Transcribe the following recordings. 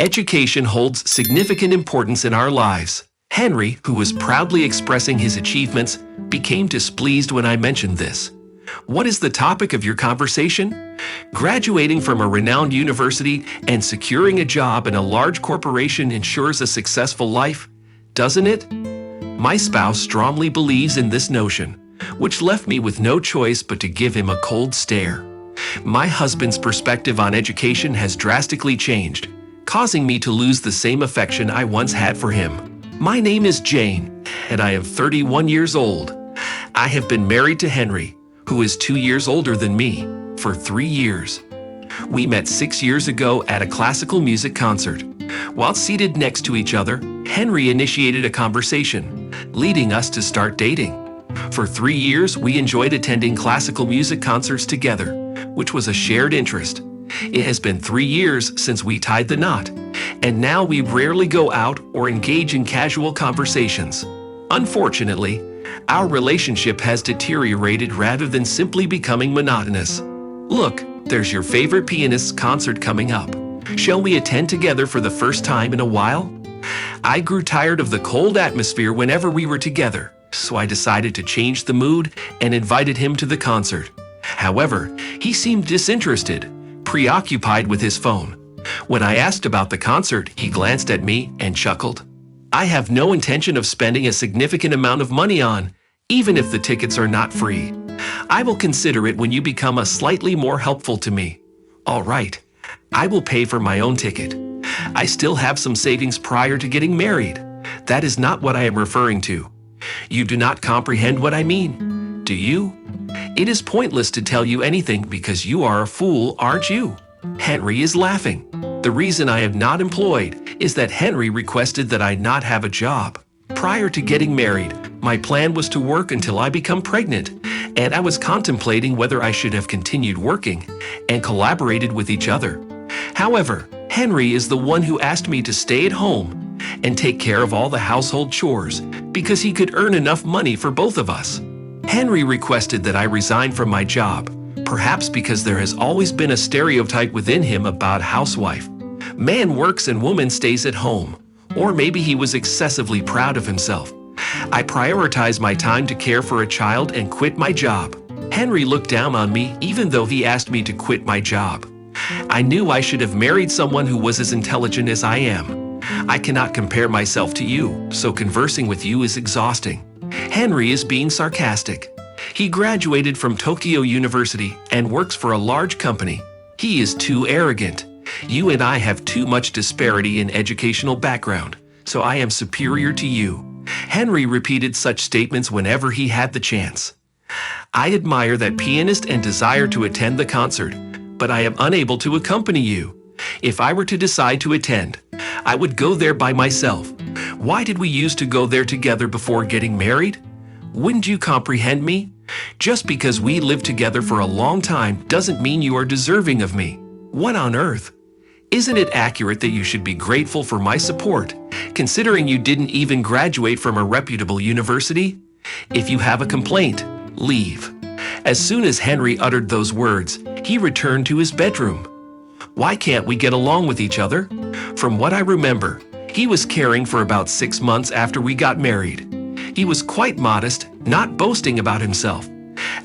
Education holds significant importance in our lives. Henry, who was proudly expressing his achievements, became displeased when I mentioned this. What is the topic of your conversation? Graduating from a renowned university and securing a job in a large corporation ensures a successful life, doesn't it? My spouse strongly believes in this notion, which left me with no choice but to give him a cold stare. My husband's perspective on education has drastically changed, causing me to lose the same affection I once had for him. My name is Jane, and I am 31 years old. I have been married to Henry, who is 2 years older than me, for 3 years. We met 6 years ago at a classical music concert. While seated next to each other, Henry initiated a conversation, leading us to start dating. For 3 years, we enjoyed attending classical music concerts together, which was a shared interest. It has been 3 years since we tied the knot, and now we rarely go out or engage in casual conversations. Unfortunately, our relationship has deteriorated rather than simply becoming monotonous. Look, there's your favorite pianist's concert coming up. Shall we attend together for the first time in a while? I grew tired of the cold atmosphere whenever we were together, so I decided to change the mood and invited him to the concert. However, he seemed disinterested, preoccupied with his phone. When I asked about the concert, he glanced at me and chuckled. I have no intention of spending a significant amount of money on, even if the tickets are not free. I will consider it when you become a slightly more helpful to me. All right, I will pay for my own ticket. I still have some savings prior to getting married. That is not what I am referring to. You do not comprehend what I mean, do you? It is pointless to tell you anything because you are a fool, aren't you? Henry is laughing. The reason I am not employed is that Henry requested that I not have a job. Prior to getting married, my plan was to work until I become pregnant, and I was contemplating whether I should have continued working and collaborated with each other. However, Henry is the one who asked me to stay at home and take care of all the household chores because he could earn enough money for both of us. Henry requested that I resign from my job, perhaps because there has always been a stereotype within him about housewife. Man works and woman stays at home. Or maybe he was excessively proud of himself. I prioritized my time to care for a child and quit my job. Henry looked down on me even though he asked me to quit my job. I knew I should have married someone who was as intelligent as I am. I cannot compare myself to you, so conversing with you is exhausting. Henry is being sarcastic. He graduated from Tokyo University and works for a large company. He is too arrogant. You and I have too much disparity in educational background, so I am superior to you. Henry repeated such statements whenever he had the chance. I admire that pianist and desire to attend the concert, but I am unable to accompany you. If I were to decide to attend, I would go there by myself. Why did we used to go there together before getting married? Wouldn't you comprehend me? Just because we lived together for a long time doesn't mean you are deserving of me. What on earth? Isn't it accurate that you should be grateful for my support, considering you didn't even graduate from a reputable university? If you have a complaint, leave. As soon as Henry uttered those words, he returned to his bedroom. Why can't we get along with each other? From what I remember, he was caring for about 6 months after we got married. He was quite modest, not boasting about himself.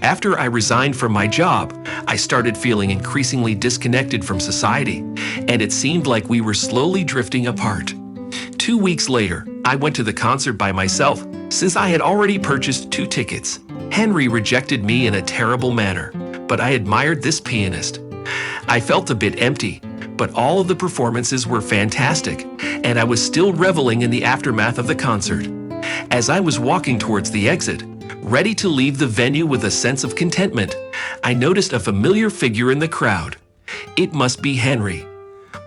After I resigned from my job, I started feeling increasingly disconnected from society, and it seemed like we were slowly drifting apart. 2 weeks later, I went to the concert by myself since I had already purchased 2 tickets. Henry rejected me in a terrible manner, but I admired this pianist. I felt a bit empty, but all of the performances were fantastic, and I was still reveling in the aftermath of the concert. As I was walking towards the exit, ready to leave the venue with a sense of contentment, I noticed a familiar figure in the crowd. It must be Henry.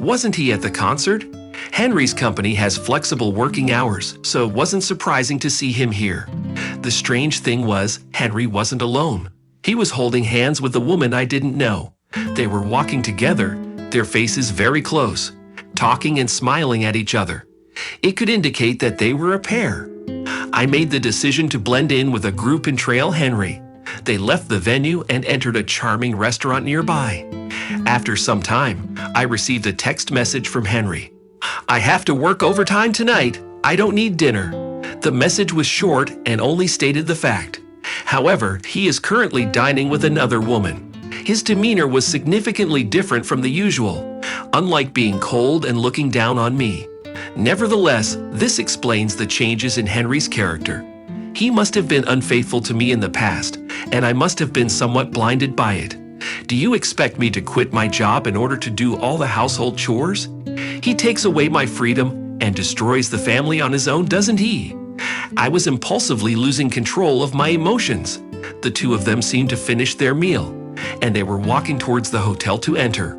Wasn't he at the concert? Henry's company has flexible working hours, so it wasn't surprising to see him here. The strange thing was, Henry wasn't alone. He was holding hands with a woman I didn't know. They were walking together, their faces very close, talking and smiling at each other. It could indicate that they were a pair. I made the decision to blend in with a group and trail Henry. They left the venue and entered a charming restaurant nearby. After some time, I received a text message from Henry. I have to work overtime tonight. I don't need dinner. The message was short and only stated the fact. However, he is currently dining with another woman. His demeanor was significantly different from the usual, unlike being cold and looking down on me. Nevertheless, this explains the changes in Henry's character. He must have been unfaithful to me in the past, and I must have been somewhat blinded by it. Do you expect me to quit my job in order to do all the household chores? He takes away my freedom and destroys the family on his own, doesn't he? I was impulsively losing control of my emotions. The two of them seemed to finish their meal, and they were walking towards the hotel to enter.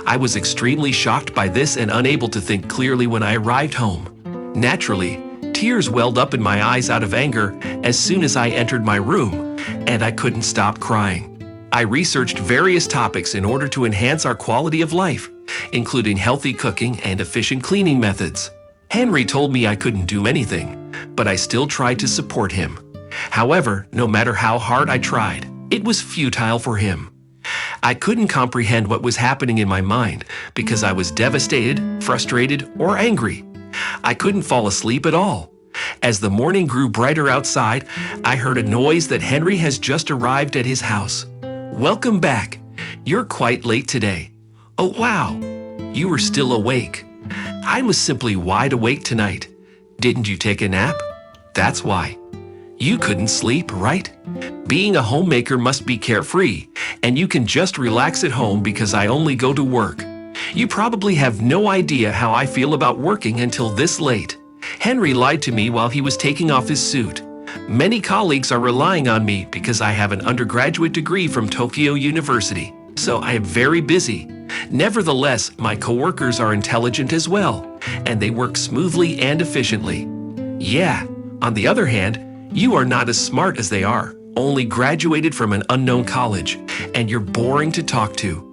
I was extremely shocked by this and unable to think clearly when I arrived home. Naturally, tears welled up in my eyes out of anger as soon as I entered my room, and I couldn't stop crying. I researched various topics in order to enhance our quality of life, including healthy cooking and efficient cleaning methods. Henry told me I couldn't do anything, but I still tried to support him. However, no matter how hard I tried, it was futile for him. I couldn't comprehend what was happening in my mind because I was devastated, frustrated, or angry. I couldn't fall asleep at all. As the morning grew brighter outside, I heard a noise that Henry has just arrived at his house. Welcome back. You're quite late today. Oh wow, you were still awake. I was simply wide awake tonight. Didn't you take a nap? That's why. You couldn't sleep, right? Being a homemaker must be carefree, and you can just relax at home because I only go to work. You probably have no idea how I feel about working until this late. Henry lied to me while he was taking off his suit. Many colleagues are relying on me because I have an undergraduate degree from Tokyo University, so I am very busy. Nevertheless, my coworkers are intelligent as well, and they work smoothly and efficiently. Yeah, on the other hand, you are not as smart as they are, only graduated from an unknown college, and you're boring to talk to.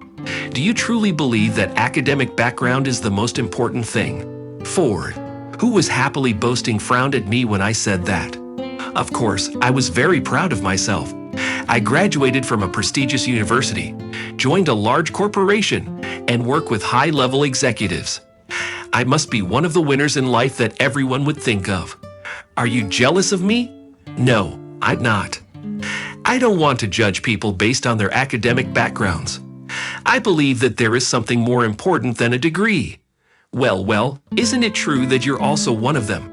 Do you truly believe that academic background is the most important thing? Ford, who was happily boasting, frowned at me when I said that. Of course, I was very proud of myself. I graduated from a prestigious university, joined a large corporation, and work with high-level executives. I must be one of the winners in life that everyone would think of. Are you jealous of me? No, I'm not. I don't want to judge people based on their academic backgrounds. I believe that there is something more important than a degree. Well, isn't it true that you're also one of them?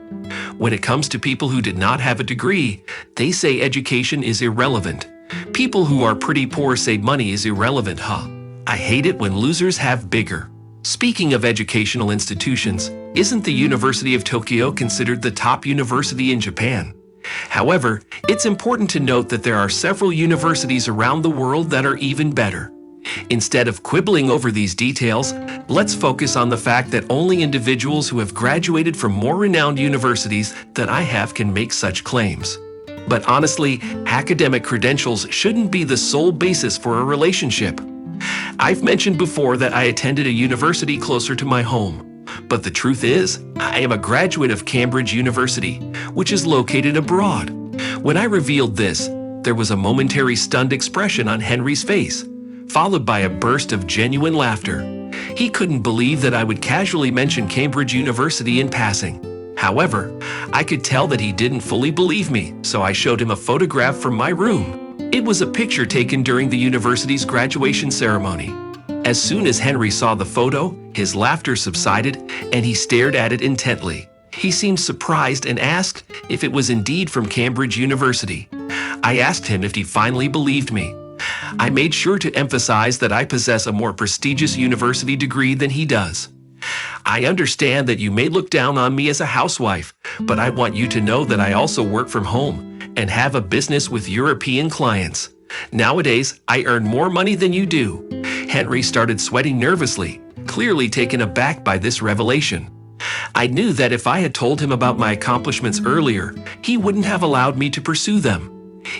When it comes to people who did not have a degree, they say education is irrelevant. People who are pretty poor say money is irrelevant, huh? I hate it when losers have bigger. Speaking of educational institutions, isn't the University of Tokyo considered the top university in Japan? However, it's important to note that there are several universities around the world that are even better. Instead of quibbling over these details, let's focus on the fact that only individuals who have graduated from more renowned universities than I have can make such claims. But honestly, academic credentials shouldn't be the sole basis for a relationship. I've mentioned before that I attended a university closer to my home. But the truth is, I am a graduate of Cambridge University, which is located abroad. When I revealed this, there was a momentary stunned expression on Henry's face, followed by a burst of genuine laughter. He couldn't believe that I would casually mention Cambridge University in passing. However, I could tell that he didn't fully believe me, so I showed him a photograph from my room. It was a picture taken during the university's graduation ceremony. As soon as Henry saw the photo, his laughter subsided and he stared at it intently. He seemed surprised and asked if it was indeed from Cambridge University. I asked him if he finally believed me. I made sure to emphasize that I possess a more prestigious university degree than he does. I understand that you may look down on me as a housewife, but I want you to know that I also work from home and have a business with European clients. Nowadays, I earn more money than you do. Henry started sweating nervously, clearly taken aback by this revelation. I knew that if I had told him about my accomplishments earlier, he wouldn't have allowed me to pursue them.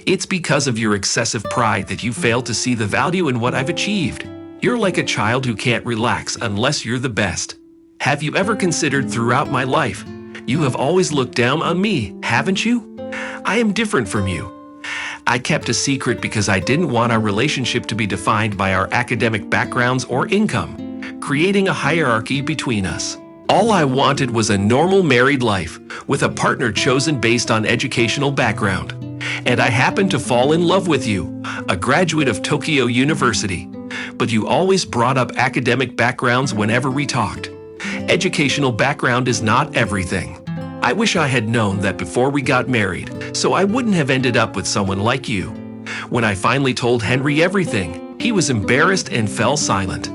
It's because of your excessive pride that you fail to see the value in what I've achieved. You're like a child who can't relax unless you're the best. Have you ever considered throughout my life, you have always looked down on me, haven't you? I am different from you. I kept a secret because I didn't want our relationship to be defined by our academic backgrounds or income, creating a hierarchy between us. All I wanted was a normal married life with a partner chosen based on educational background. And I happened to fall in love with you, a graduate of Tokyo University. But you always brought up academic backgrounds whenever we talked. Educational background is not everything. I wish I had known that before we got married, so I wouldn't have ended up with someone like you. When I finally told Henry everything, he was embarrassed and fell silent.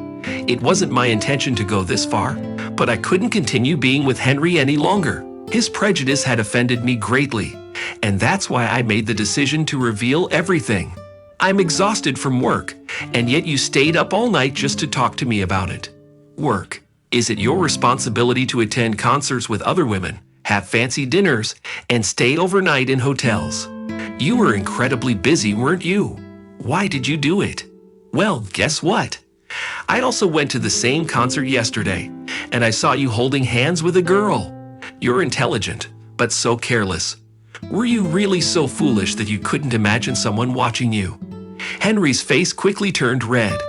It wasn't my intention to go this far, but I couldn't continue being with Henry any longer. His prejudice had offended me greatly, and that's why I made the decision to reveal everything. I'm exhausted from work, and yet you stayed up all night just to talk to me about it. Work. Is it your responsibility to attend concerts with other women, have fancy dinners, and stay overnight in hotels? You were incredibly busy, weren't you? Why did you do it? Well, guess what? I also went to the same concert yesterday, and I saw you holding hands with a girl. You're intelligent, but so careless. Were you really so foolish that you couldn't imagine someone watching you? Henry's face quickly turned red.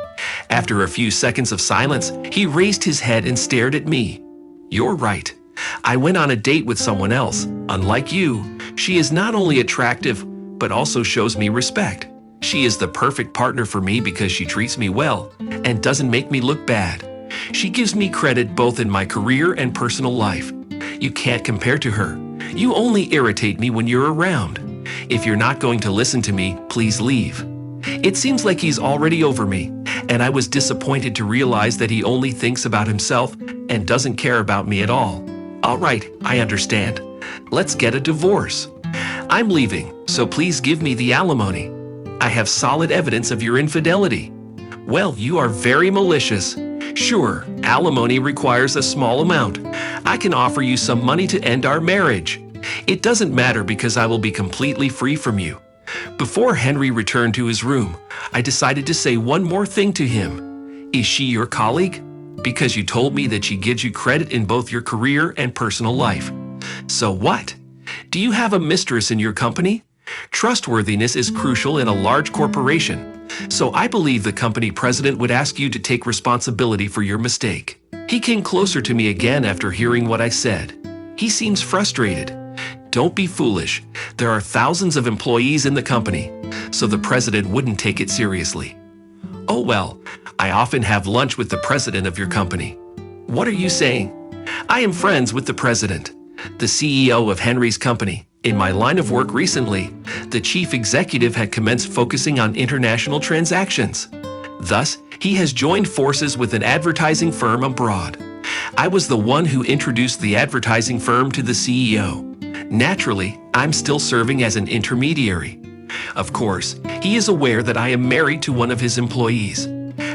After a few seconds of silence, he raised his head and stared at me. You're right. I went on a date with someone else. Unlike you, she is not only attractive, but also shows me respect. She is the perfect partner for me because she treats me well and doesn't make me look bad. She gives me credit both in my career and personal life. You can't compare to her. You only irritate me when you're around. If you're not going to listen to me, please leave. It seems like he's already over me, and I was disappointed to realize that he only thinks about himself and doesn't care about me at all. All right, I understand. Let's get a divorce. I'm leaving, so please give me the alimony. I have solid evidence of your infidelity. Well, you are very malicious. Sure, alimony requires a small amount. I can offer you some money to end our marriage. It doesn't matter because I will be completely free from you. Before Henry returned to his room, I decided to say one more thing to him. Is she your colleague? Because you told me that she gives you credit in both your career and personal life. So what? Do you have a mistress in your company? Trustworthiness is crucial in a large corporation, so I believe the company president would ask you to take responsibility for your mistake. He came closer to me again after hearing what I said. He seems frustrated. Don't be foolish. There are thousands of employees in the company, so the president wouldn't take it seriously. Oh well, I often have lunch with the president of your company. What are you saying? I am friends with the president, the CEO of Henry's company. In my line of work recently, the chief executive had commenced focusing on international transactions. Thus, he has joined forces with an advertising firm abroad. I was the one who introduced the advertising firm to the CEO. Naturally, I'm still serving as an intermediary. Of course, he is aware that I am married to one of his employees.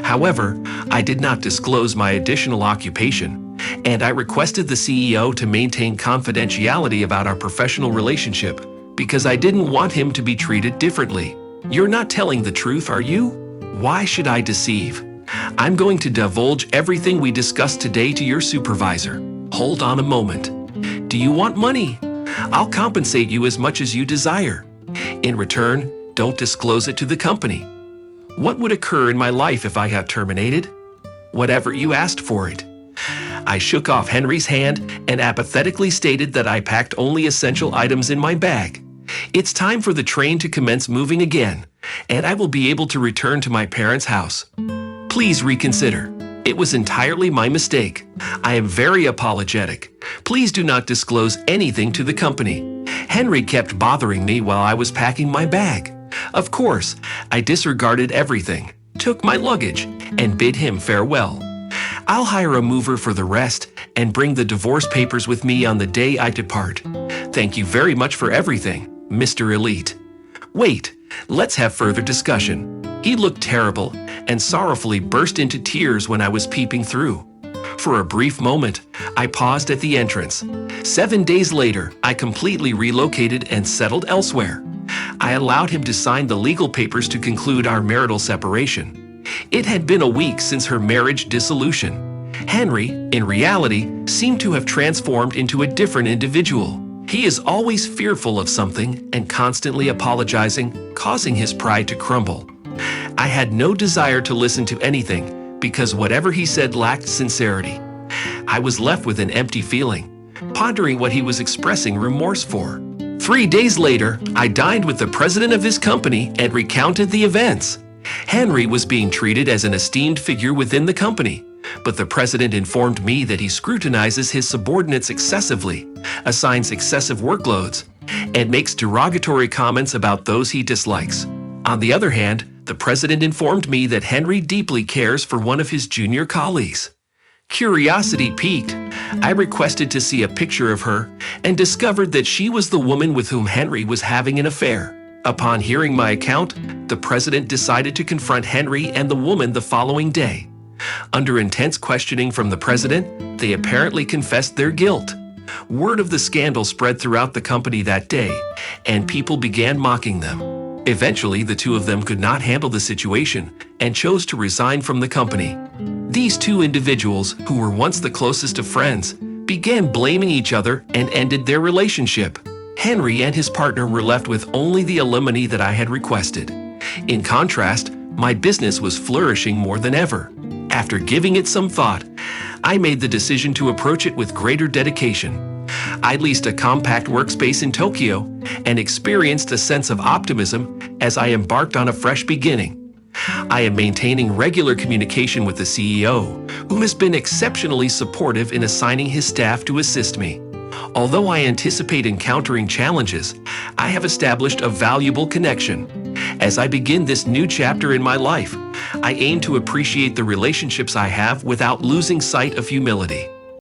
However, I did not disclose my additional occupation, and I requested the CEO to maintain confidentiality about our professional relationship because I didn't want him to be treated differently. You're not telling the truth, are you? Why should I deceive? I'm going to divulge everything we discussed today to your supervisor. Hold on a moment. Do you want money? I'll compensate you as much as you desire. In return, don't disclose it to the company. What would occur in my life if I got terminated? Whatever you asked for it. I shook off Henry's hand and apathetically stated that I packed only essential items in my bag. It's time for the train to commence moving again, and I will be able to return to my parents' house. Please reconsider. It was entirely my mistake. I am very apologetic. Please do not disclose anything to the company. Henry kept bothering me while I was packing my bag. Of course, I disregarded everything, took my luggage, and bid him farewell. I'll hire a mover for the rest and bring the divorce papers with me on the day I depart. Thank you very much for everything, Mr. Elite. Wait, let's have further discussion. He looked terrible and sorrowfully burst into tears when I was peeping through. For a brief moment, I paused at the entrance. 7 days later, I completely relocated and settled elsewhere. I allowed him to sign the legal papers to conclude our marital separation. It had been a week since her marriage dissolution. Henry, in reality, seemed to have transformed into a different individual. He is always fearful of something and constantly apologizing, causing his pride to crumble. I had no desire to listen to anything because whatever he said lacked sincerity. I was left with an empty feeling, pondering what he was expressing remorse for. 3 days later, I dined with the president of his company and recounted the events. Henry was being treated as an esteemed figure within the company, but the president informed me that he scrutinizes his subordinates excessively, assigns excessive workloads, and makes derogatory comments about those he dislikes. On the other hand, the president informed me that Henry deeply cares for one of his junior colleagues. Curiosity piqued. I requested to see a picture of her and discovered that she was the woman with whom Henry was having an affair. Upon hearing my account, the president decided to confront Henry and the woman the following day. Under intense questioning from the president, they apparently confessed their guilt. Word of the scandal spread throughout the company that day, and people began mocking them. Eventually, the two of them could not handle the situation and chose to resign from the company. These two individuals, who were once the closest of friends, began blaming each other and ended their relationship. Henry and his partner were left with only the alimony that I had requested. In contrast, my business was flourishing more than ever. After giving it some thought, I made the decision to approach it with greater dedication. I leased a compact workspace in Tokyo and experienced a sense of optimism as I embarked on a fresh beginning. I am maintaining regular communication with the CEO, who has been exceptionally supportive in assigning his staff to assist me. Although I anticipate encountering challenges, I have established a valuable connection. As I begin this new chapter in my life, I aim to appreciate the relationships I have without losing sight of humility.